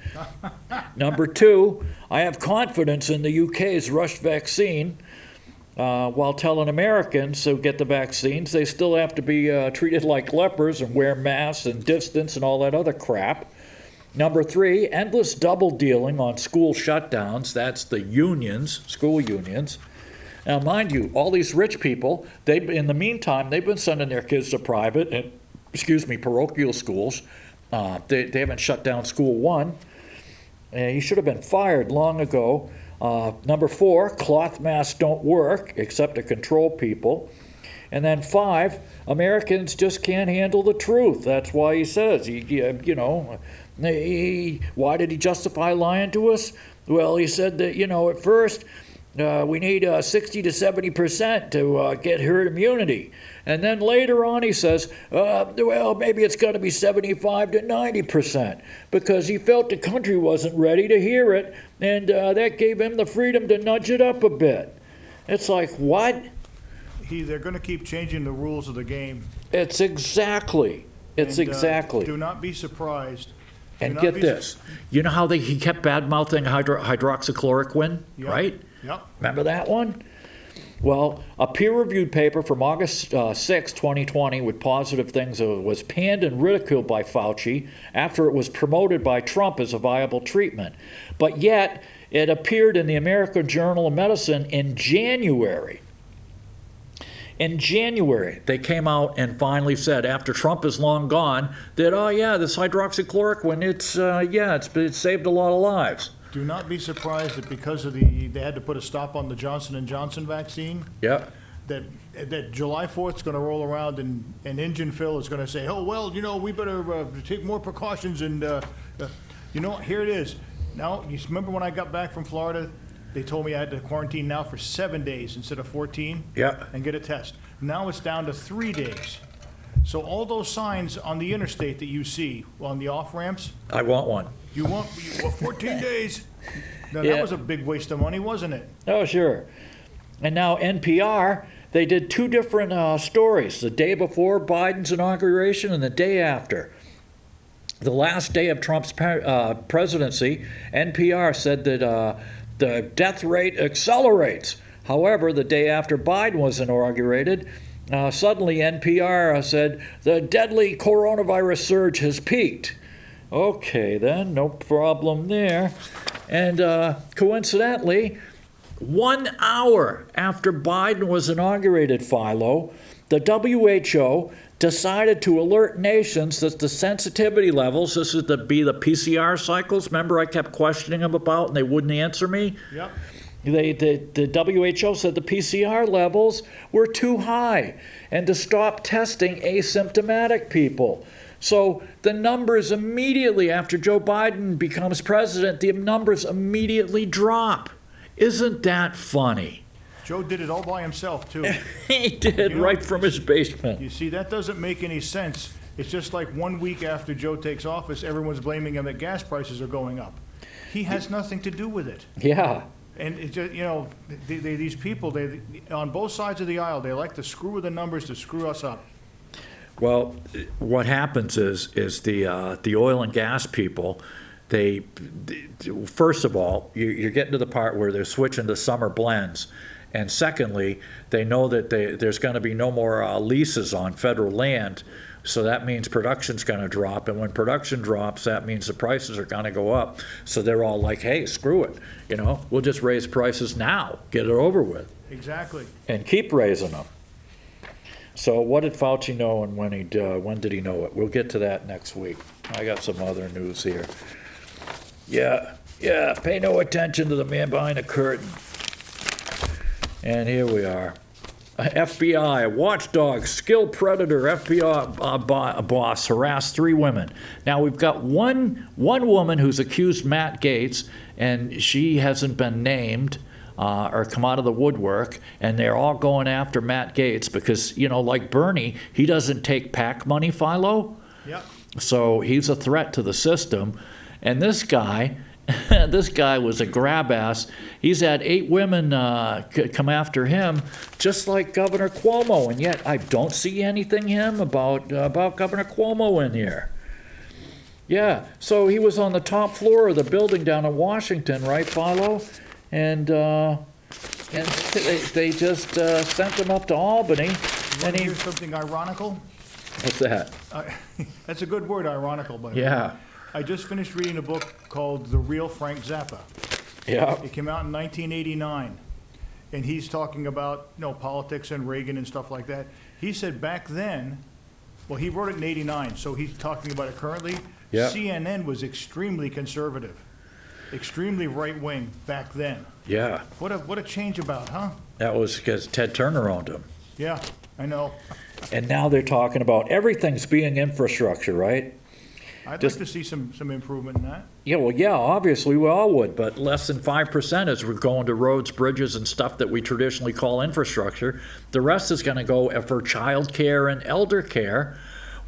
Number 2, I have confidence in the UK's rush vaccine, while telling Americans who get the vaccines they still have to be treated like lepers and wear masks and distance and all that other crap. Number 3, endless double dealing on school shutdowns. That's the unions, school unions. Now, mind you, all these rich people, in the meantime, they've been sending their kids to private and, parochial schools. They haven't shut down School 1. He should have been fired long ago. Number 4, cloth masks don't work except to control people. And then 5, Americans just can't handle the truth. That's why he says, why did he justify lying to us? Well, he said that, at first we need 60 to 70% to get herd immunity. And then later on he says, well, maybe it's got to be 75 to 90%, because he felt the country wasn't ready to hear it, and that gave him the freedom to nudge it up a bit. It's like, what? They're going to keep changing the rules of the game. Exactly. Do not be surprised. And get this, you know how he kept bad-mouthing hydroxychloroquine, right? Yep. Remember that one? Well, a peer-reviewed paper from August 6, 2020, with positive things was panned and ridiculed by Fauci after it was promoted by Trump as a viable treatment. But yet, it appeared in the American Journal of Medicine in January. In January, they came out and finally said, after Trump is long gone, that, oh yeah, this hydroxychloroquine, it's saved a lot of lives. Do not be surprised that because of they had to put a stop on the Johnson & Johnson vaccine. Yeah. That July 4th is going to roll around and Injun Phil is going to say, oh, well, we better take more precautions and, here it is. Now, you remember when I got back from Florida, they told me I had to quarantine now for 7 days instead of 14 and get a test. Now it's down to 3 days. So all those signs on the interstate that you see on the off-ramps. I want one. You want 14 days. Now, that was a big waste of money, wasn't it? Oh, sure. And now NPR, they did 2 different stories, the day before Biden's inauguration and the day after. The last day of Trump's presidency, NPR said that the death rate accelerates. However, the day after Biden was inaugurated, suddenly NPR said the deadly coronavirus surge has peaked. Okay, then, no problem there. And coincidentally, 1 hour after Biden was inaugurated, Philo, the WHO decided to alert nations that the sensitivity levels, this is the PCR cycles, remember I kept questioning them about and they wouldn't answer me? Yep. The WHO said the PCR levels were too high and to stop testing asymptomatic people. So the numbers immediately after Joe Biden becomes president, the numbers immediately drop. Isn't that funny? Joe did it all by himself, too. He did, right from his basement. You see, that doesn't make any sense. It's just like 1 week after Joe takes office, everyone's blaming him that gas prices are going up. He has nothing to do with it. Yeah. And it just, these people, on both sides of the aisle, they like to screw with the numbers to screw us up. Well, what happens is the oil and gas people, they first of all, you're getting to the part where they're switching to summer blends. And secondly, they know that there's going to be no more leases on federal land, so that means production's going to drop. And when production drops, that means the prices are going to go up. So they're all like, hey, screw it. We'll just raise prices now, get it over with. Exactly. And keep raising them. So what did Fauci know and when did he know it? We'll get to that next week. I got some other news here. Yeah, pay no attention to the man behind the curtain. And here we are. FBI, watchdog, skilled predator, FBI boss harassed 3 women. Now we've got one woman who's accused Matt Gaetz, and she hasn't been named or come out of the woodwork, and they're all going after Matt Gaetz because, like Bernie, he doesn't take PAC money, Philo. Yep. So he's a threat to the system. And this guy was a grab ass. He's had 8 women come after him, just like Governor Cuomo, and yet I don't see anything about Governor Cuomo in here. Yeah, so he was on the top floor of the building down in Washington, right, Philo? And they just sent him up to Albany. And here's something ironical. What's that? That's a good word, ironical, but yeah. I just finished reading a book called The Real Frank Zappa. Yeah. It came out in 1989, and he's talking about politics and Reagan and stuff like that. He said back then, well, he wrote it in 89, so he's talking about it currently. Yeah. CNN was extremely conservative. extremely right-wing back then. Yeah, What a change about, huh? that was because Ted Turner owned them. Yeah, I know. And now they're talking about everything's being infrastructure, right? I'd Just- like to see some improvement in that. Yeah, well, yeah, obviously we all would, but less than 5% is we're going to roads, bridges, and stuff that we traditionally call infrastructure. The rest is going to go for child care and elder care,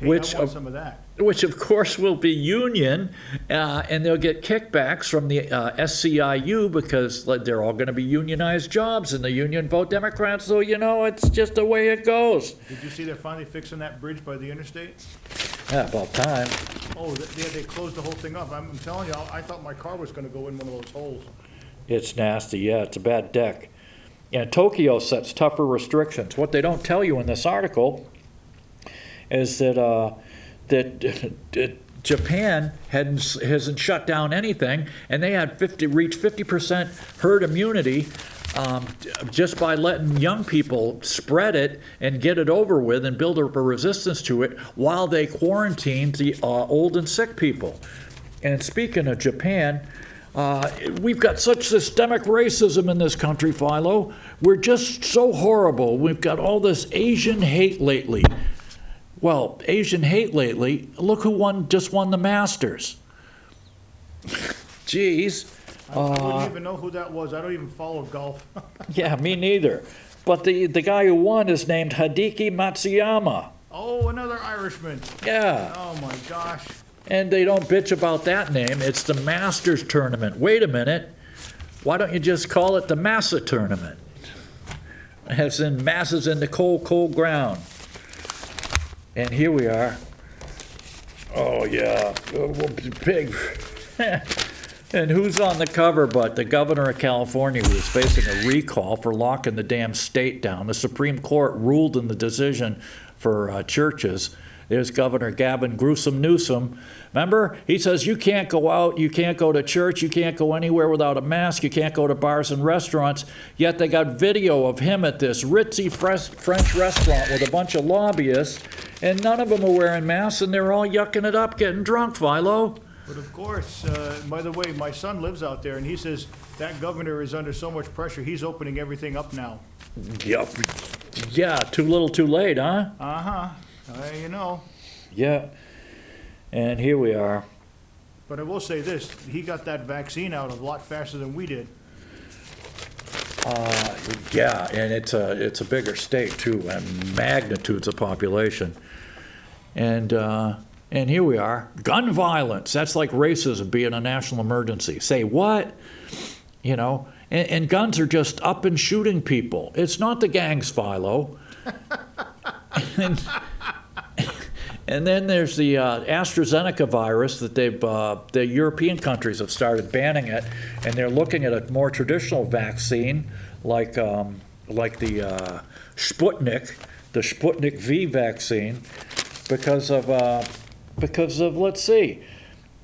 Hey, which I want some of that. which of course will be union, and they'll get kickbacks from the SCIU because like, they're all going to be unionized jobs, and the union vote Democrats, so you know, it's just the way it goes. Did you see they're finally fixing that bridge by the interstate? Yeah, about time. Oh, they closed the whole thing up. I'm telling you, I thought my car was gonna go in one of those holes. It's nasty, yeah, it's a bad deck. And Tokyo sets tougher restrictions. What they don't tell you in this article is that Japan hasn't shut down anything, and they had reached 50% herd immunity just by letting young people spread it and get it over with and build up a resistance to it while they quarantined the old and sick people. And speaking of Japan, we've got such systemic racism in this country, Philo. We're just so horrible. We've got all this Asian hate lately. Well, Asian hate lately, look who just won the Masters. Jeez. I wouldn't even know who that was. I don't even follow golf. Yeah, me neither. But the guy who won is named Hideki Matsuyama. Oh, another Irishman. Yeah. Oh, my gosh. And they don't bitch about that name. It's the Masters Tournament. Wait a minute. Why don't you just call it the Massa Tournament? As in masses in the cold, cold ground. And here we are. Oh, yeah. Big. And who's on the cover but the governor of California, who is facing a recall for locking the damn state down? The Supreme Court ruled in the decision for churches. There's Governor Gavin Newsom. Remember? He says you can't go out, you can't go to church, you can't go anywhere without a mask, you can't go to bars and restaurants. Yet they got video of him at this ritzy French restaurant with a bunch of lobbyists, and none of them are wearing masks, and they're all yucking it up, getting drunk, Philo. But of course, by the way, my son lives out there, and he says that governor is under so much pressure, he's opening everything up now. Yep. Yeah, too little too late, huh? Uh-huh. You know. Yeah. And here we are. But I will say this, he got that vaccine out a lot faster than we did. Yeah, and it's a bigger state too, and magnitudes of population. And here we are. Gun violence. That's like racism being a national emergency. Say what? You know, and guns are just up and shooting people. It's not the gangs, Philo. And then there's the AstraZeneca virus that the European countries have started banning it, and they're looking at a more traditional vaccine like the Sputnik V vaccine, because of let's see.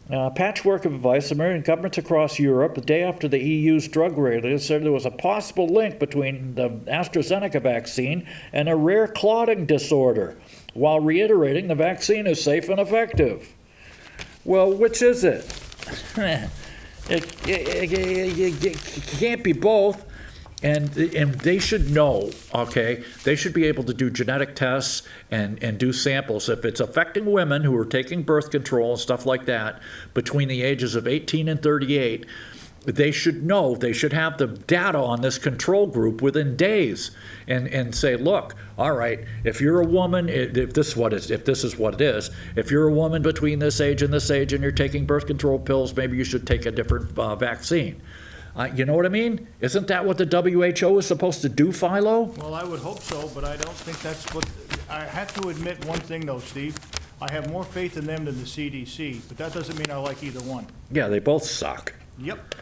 Patchwork of advice, American governments across Europe, the day after the EU's drug regulators said there was a possible link between the AstraZeneca vaccine and a rare clotting disorder, while reiterating the vaccine is safe and effective. Well, which is it? It can't be both. And they should know, okay? They should be able to do genetic tests and do samples. If it's affecting women who are taking birth control and stuff like that between the ages of 18 and 38, they should know, they should have the data on this control group within days and say, look, all right, if you're a woman, if this is what it is, if you're a woman between this age and you're taking birth control pills, maybe you should take a different vaccine. You know what I mean? Isn't that what the WHO is supposed to do, Philo? Well, I would hope so, but I don't think that's what, I have to admit one thing though, Steve. I have more faith in them than the CDC, but that doesn't mean I like either one. Yeah, they both suck. Yep.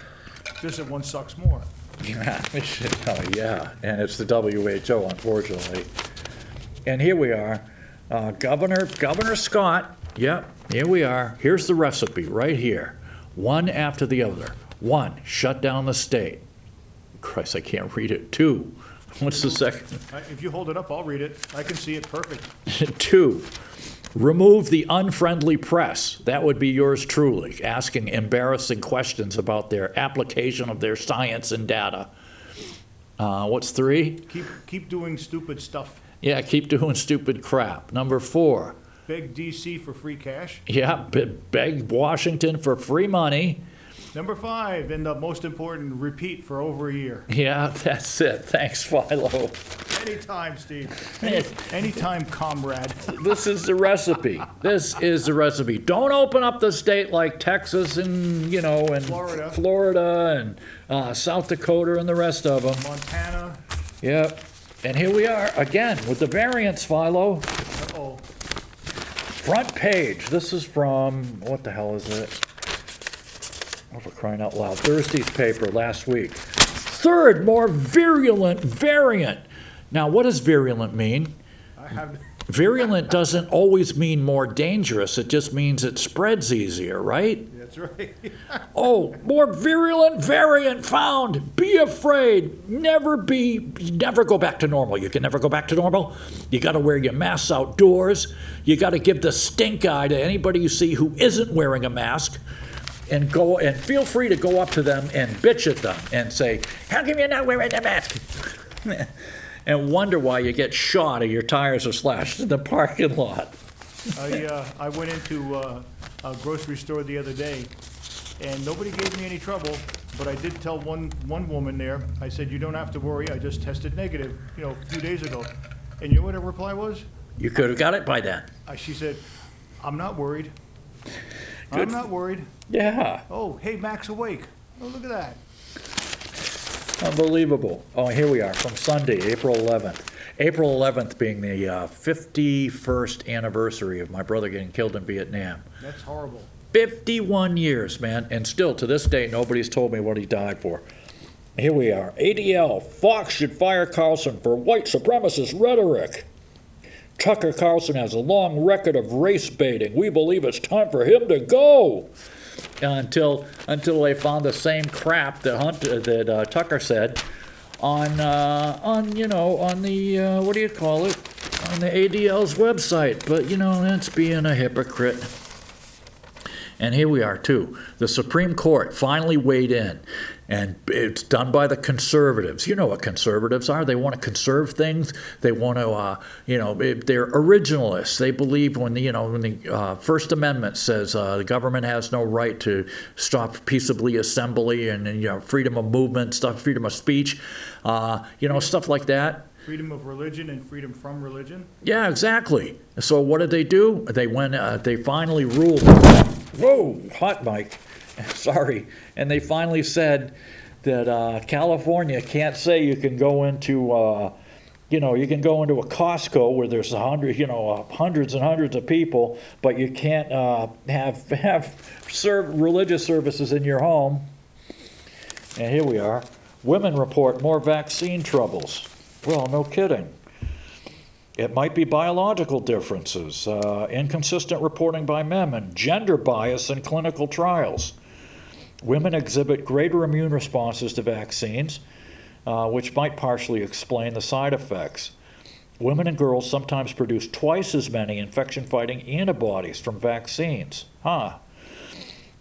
Just that one sucks more. Yeah, oh, yeah, and it's the WHO, unfortunately. And here we are, Governor Scott. Yep, here we are. Here's the recipe right here, one after the other. 1, shut down the state. Christ, I can't read it. 2, what's the second? If you hold it up, I'll read it. I can see it perfect. 2, Remove the unfriendly press. That would be yours truly, asking embarrassing questions about their application of their science and data. What's 3? Keep doing stupid stuff. Yeah, keep doing stupid crap. Number 4. Beg DC for free cash. Yeah, beg Washington for free money. Number 5, and the most important, repeat for over a year. Yeah, that's it. Thanks, Philo. Anytime, Steve. Anytime, comrade. This is the recipe. This is the recipe. Don't open up the state like Texas and, and Florida and South Dakota and the rest of them. Montana. Yep. And here we are again with the variants, Philo. Uh-oh. Front page. This is from, what the hell is it? Oh, for crying out loud. Thursday's paper last week. Third, more virulent variant. Now, what does virulent mean? Virulent doesn't always mean more dangerous. It just means it spreads easier, right? That's right. Oh, more virulent variant found. Be afraid. Never go back to normal. You can never go back to normal. You got to wear your masks outdoors. You got to give the stink eye to anybody you see who isn't wearing a mask. And feel free to go up to them and bitch at them and say, "How come you're not wearing a mask?" And wonder why you get shot or your tires are slashed in the parking lot. I went into a grocery store the other day, and nobody gave me any trouble, but I did tell one woman there, I said, "You don't have to worry, I just tested negative, a few days ago." And you know what her reply was? You could have got it by then. She said, "I'm not worried. Good. I'm not worried." Yeah. Oh, hey, Mac's awake. Oh, look at that. Unbelievable. Oh, here we are from Sunday, April 11th. April 11th being the 51st anniversary of my brother getting killed in Vietnam. That's horrible. 51 years, man. And still, to this day, nobody's told me what he died for. Here we are. ADL, Fox should fire Carlson for white supremacist rhetoric. Tucker Carlson has a long record of race baiting. We believe it's time for him to go. Until they found the same crap that Tucker said on the what do you call it, on the ADL's website. But that's being a hypocrite. And here we are too. The Supreme Court finally weighed in, and it's done by the conservatives. You know what conservatives are? They want to conserve things. They want to, they're originalists. They believe when the First Amendment says the government has no right to stop peaceably assembly and freedom of movement, freedom of speech, stuff like that. Freedom of religion and freedom from religion? Yeah, exactly. So what did they do? They finally ruled. Whoa, hot mic. Sorry. And they finally said that California can't say you can go into, you can go into a Costco where there's hundreds and hundreds of people, but you can't serve religious services in your home. And here we are. Women report more vaccine troubles. Well, no kidding. It might be biological differences, inconsistent reporting by men, and gender bias in clinical trials. Women exhibit greater immune responses to vaccines, which might partially explain the side effects. Women and girls sometimes produce twice as many infection-fighting antibodies from vaccines.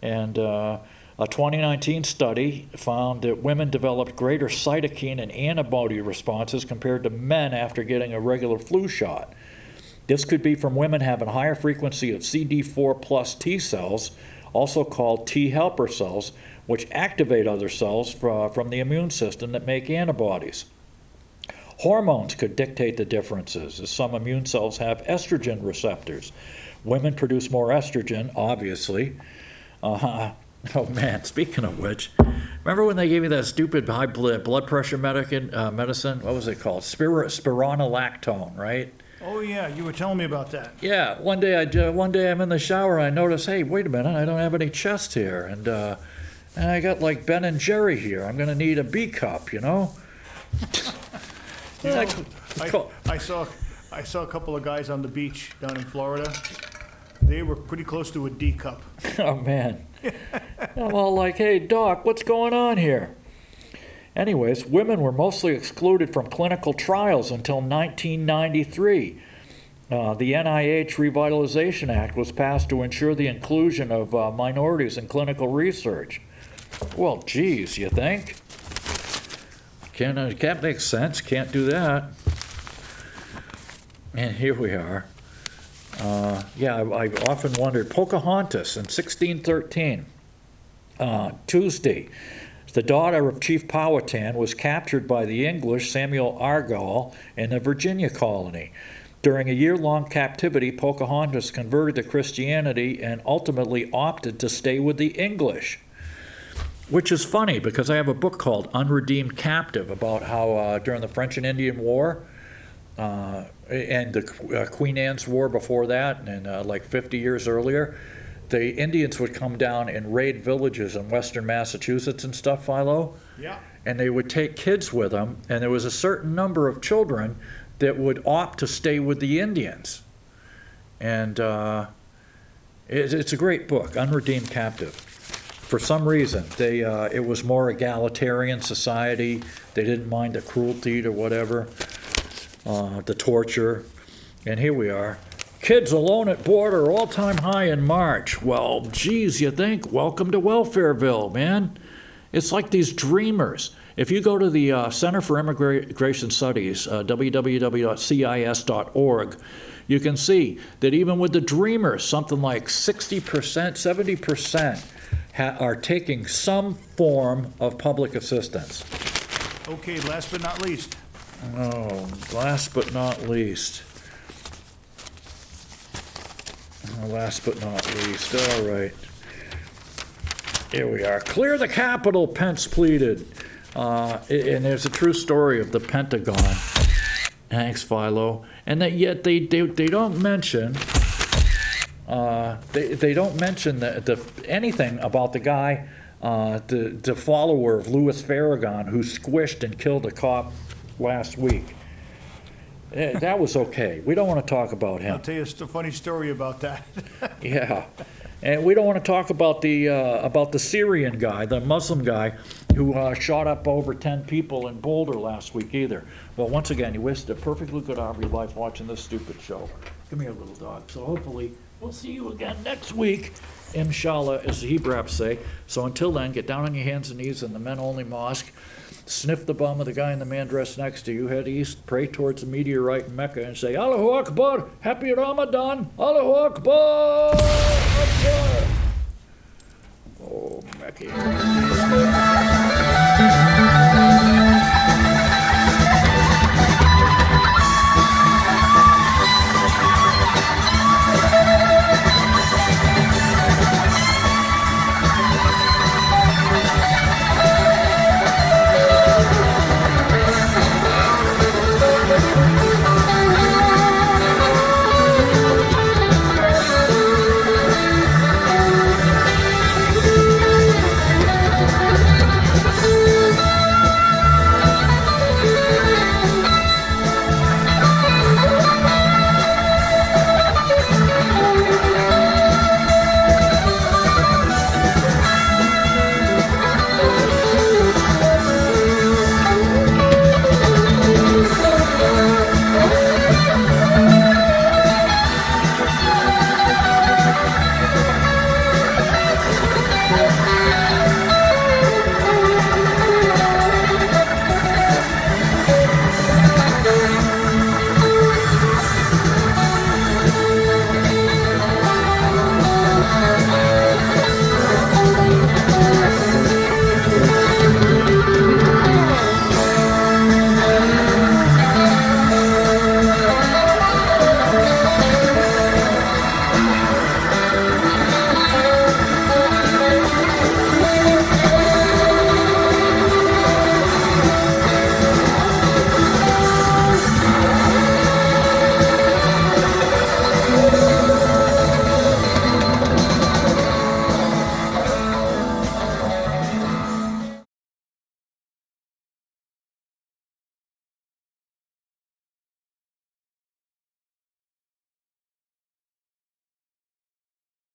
And a 2019 study found that women developed greater cytokine and antibody responses compared to men after getting a regular flu shot. This could be from women having higher frequency of CD4 plus T cells, also called T helper cells, which activate other cells from the immune system that make antibodies. Hormones could dictate the differences, as some immune cells have estrogen receptors. Women produce more estrogen, obviously. Oh man, speaking of which, remember when they gave me that stupid high blood pressure medicine? What was it called? Spironolactone, right? Oh yeah, you were telling me about that. Yeah, one day I'm in the shower and I notice, hey, wait a minute, I don't have any chest here, and I got like Ben and Jerry here. I'm gonna need a B cup, I saw a couple of guys on the beach down in Florida. They were pretty close to a D cup. Oh man. I'm all like, hey doc, what's going on here? Anyways, women were mostly excluded from clinical trials until 1993. The NIH Revitalization Act was passed to ensure the inclusion of minorities in clinical research. Well, geez, you think? Can't make sense, can't do that. And here we are. I've often wondered, Pocahontas in 1613, Tuesday, the daughter of Chief Powhatan was captured by the English Samuel Argall in the Virginia colony. During a year-long captivity, Pocahontas converted to Christianity and ultimately opted to stay with the English. Which is funny, because I have a book called Unredeemed Captive about how during the French and Indian War, and the Queen Anne's War before that, and like 50 years earlier, the Indians would come down and raid villages in western Massachusetts and stuff, Philo. Yeah. And they would take kids with them, and there was a certain number of children that would opt to stay with the Indians. And it's a great book, Unredeemed Captive. For some reason, it was more egalitarian society. They didn't mind the cruelty or whatever, the torture. And here we are. Kids alone at border, all-time high in March. Well, geez, you think? Welcome to Welfareville, man. It's like these dreamers. If you go to the Center for Immigration Studies, www.cis.org, you can see that even with the dreamers, something like 60%, 70% are taking some form of public assistance. Okay, last but not least. Oh, last but not least. Last but not least, all right. Here we are. Clear the Capitol, Pence pleaded. And there's a true story of the Pentagon. Thanks, Philo. And that yet they don't mention they don't mention anything about the guy, the follower of Louis Farragut, who squished and killed a cop last week. That was okay. We don't want to talk about him. I'll tell you a funny story about that. Yeah. And we don't want to talk about the Syrian guy, the Muslim guy, who shot up over 10 people in Boulder last week either. Well, once again, you wasted a perfectly good hour of your life watching this stupid show. Come here, little dog. So hopefully we'll see you again next week, inshallah, as the Hebrews say. So until then, get down on your hands and knees in the men-only mosque, sniff the bum of the guy in the man dressed next to you, head east, pray towards the meteorite in Mecca, and say, Allahu Akbar, happy Ramadan, Allahu Akbar, Akbar. Oh, Mecca.